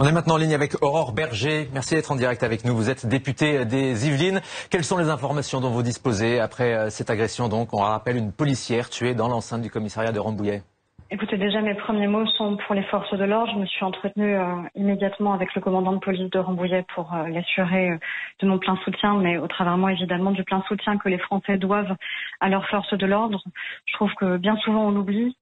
On est maintenant en ligne avec Aurore Berger. Merci d'être en direct avec nous. Vous êtes députée des Yvelines. Quelles sont les informations dont vous disposez après cette agression? Donc, on rappelle une policière tuée dans l'enceinte du commissariat de Rambouillet. Écoutez, déjà mes premiers mots sont pour les forces de l'ordre. Je me suis entretenue immédiatement avec le commandant de police de Rambouillet pour l'assurer de mon plein soutien, mais au travers moi évidemment du plein soutien que les Français doivent à leurs forces de l'ordre. Je trouve que bien souvent on oublie.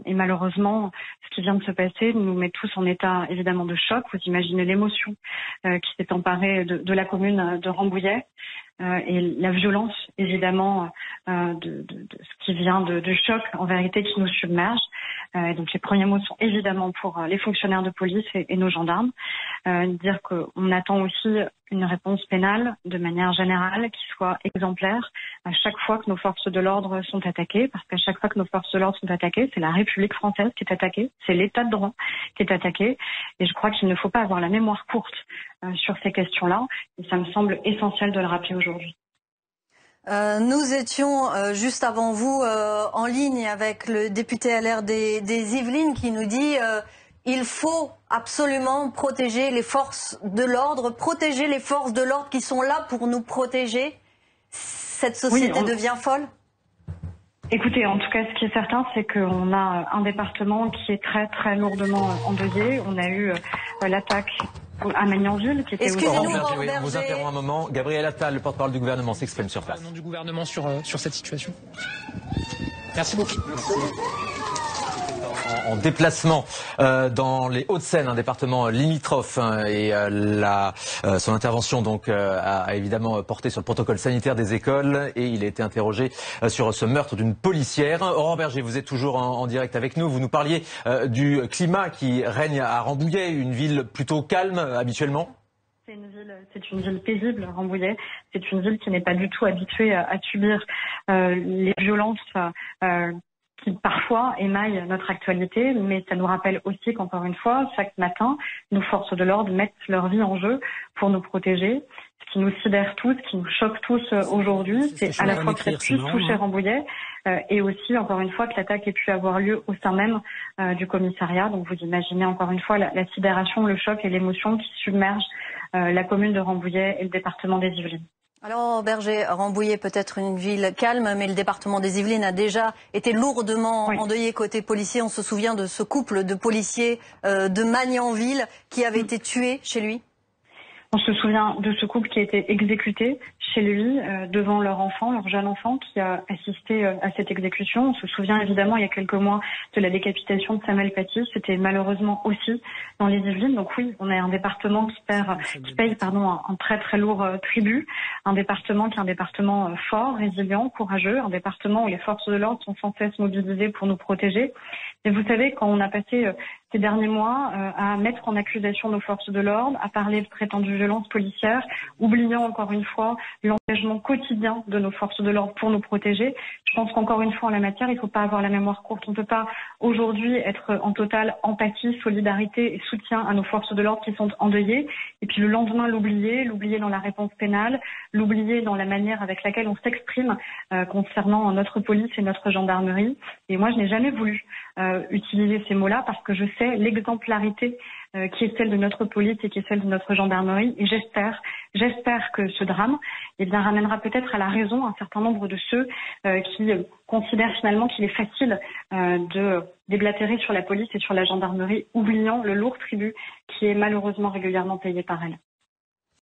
Et malheureusement, ce qui vient de se passer nous met tous en état évidemment de choc. Vous imaginez l'émotion qui s'est emparée de la commune de Rambouillet et la violence évidemment de ce qui vient du choc en vérité qui nous submerge. Et donc les premiers mots sont évidemment pour les fonctionnaires de police et nos gendarmes. Dire qu'on attend aussi une réponse pénale de manière générale qui soit exemplaire à chaque fois que nos forces de l'ordre sont attaquées, parce qu'à chaque fois que nos forces de l'ordre sont attaquées, c'est la République française qui est attaquée, c'est l'état de droit qui est attaqué, et je crois qu'il ne faut pas avoir la mémoire courte sur ces questions-là, et ça me semble essentiel de le rappeler aujourd'hui. Nous étions juste avant vous en ligne avec le député LR des Yvelines qui nous dit il faut absolument protéger les forces de l'ordre, protéger les forces de l'ordre qui sont là pour nous protéger. Cette société devient folle? Écoutez, en tout cas, ce qui est certain, c'est qu'on a un département qui est très très lourdement endeuillé. On a eu l'attaque à Magnanville, qui était... Excusez-nous, on vous interrompt un moment. Gabriel Attal, le porte-parole du gouvernement, s'exprime sur place. Au nom du gouvernement sur cette situation. Merci beaucoup. Merci. En déplacement dans les Hauts-de-Seine, un département limitrophe, et son intervention donc a évidemment porté sur le protocole sanitaire des écoles et il a été interrogé sur ce meurtre d'une policière. Aurore Berger, vous êtes toujours en direct avec nous. Vous nous parliez du climat qui règne à Rambouillet, une ville plutôt calme habituellement. C'est une ville paisible, Rambouillet. C'est une ville qui n'est pas du tout habituée à subir les violences qui parfois émaillent notre actualité, mais ça nous rappelle aussi qu'encore une fois, chaque matin, nos forces de l'ordre mettent leur vie en jeu pour nous protéger. Ce qui nous sidère tous, ce qui nous choque tous aujourd'hui, c'est à la fois que ça puisse toucher Rambouillet et aussi, encore une fois, que l'attaque ait pu avoir lieu au sein même du commissariat. Donc vous imaginez encore une fois la sidération, le choc et l'émotion qui submergent la commune de Rambouillet et le département des Yvelines. Alors Berger, Rambouillet peut être une ville calme, mais le département des Yvelines a déjà été lourdement endeuillé côté policier. On se souvient de ce couple de policiers de Magnanville qui avait été tué chez lui. On se souvient de ce couple qui a été exécuté chez lui devant leur enfant, leur jeune enfant qui a assisté à cette exécution. On se souvient évidemment il y a quelques mois de la décapitation de Samuel Paty. C'était malheureusement aussi dans les Yvelines. Donc oui, on a un département qui paye un très très lourd tribut. Un département qui est un département fort, résilient, courageux. Un département où les forces de l'ordre sont sans cesse mobilisées pour nous protéger. Et vous savez, quand on a passé ces derniers mois à mettre en accusation nos forces de l'ordre, à parler de prétendues violences policières, oubliant encore une fois l'engagement quotidien de nos forces de l'ordre pour nous protéger. Je pense qu'encore une fois en la matière, il ne faut pas avoir la mémoire courte. On ne peut pas aujourd'hui être en totale empathie, solidarité et soutien à nos forces de l'ordre qui sont endeuillées, et puis le lendemain l'oublier dans la réponse pénale, l'oublier dans la manière avec laquelle on s'exprime concernant notre police et notre gendarmerie. Et moi, je n'ai jamais voulu utiliser ces mots-là parce que je sais l'exemplarité qui est celle de notre police et qui est celle de notre gendarmerie. Et j'espère que ce drame ramènera peut-être à la raison un certain nombre de ceux qui considèrent finalement qu'il est facile de déblatérer sur la police et sur la gendarmerie, oubliant le lourd tribut qui est malheureusement régulièrement payé par elle.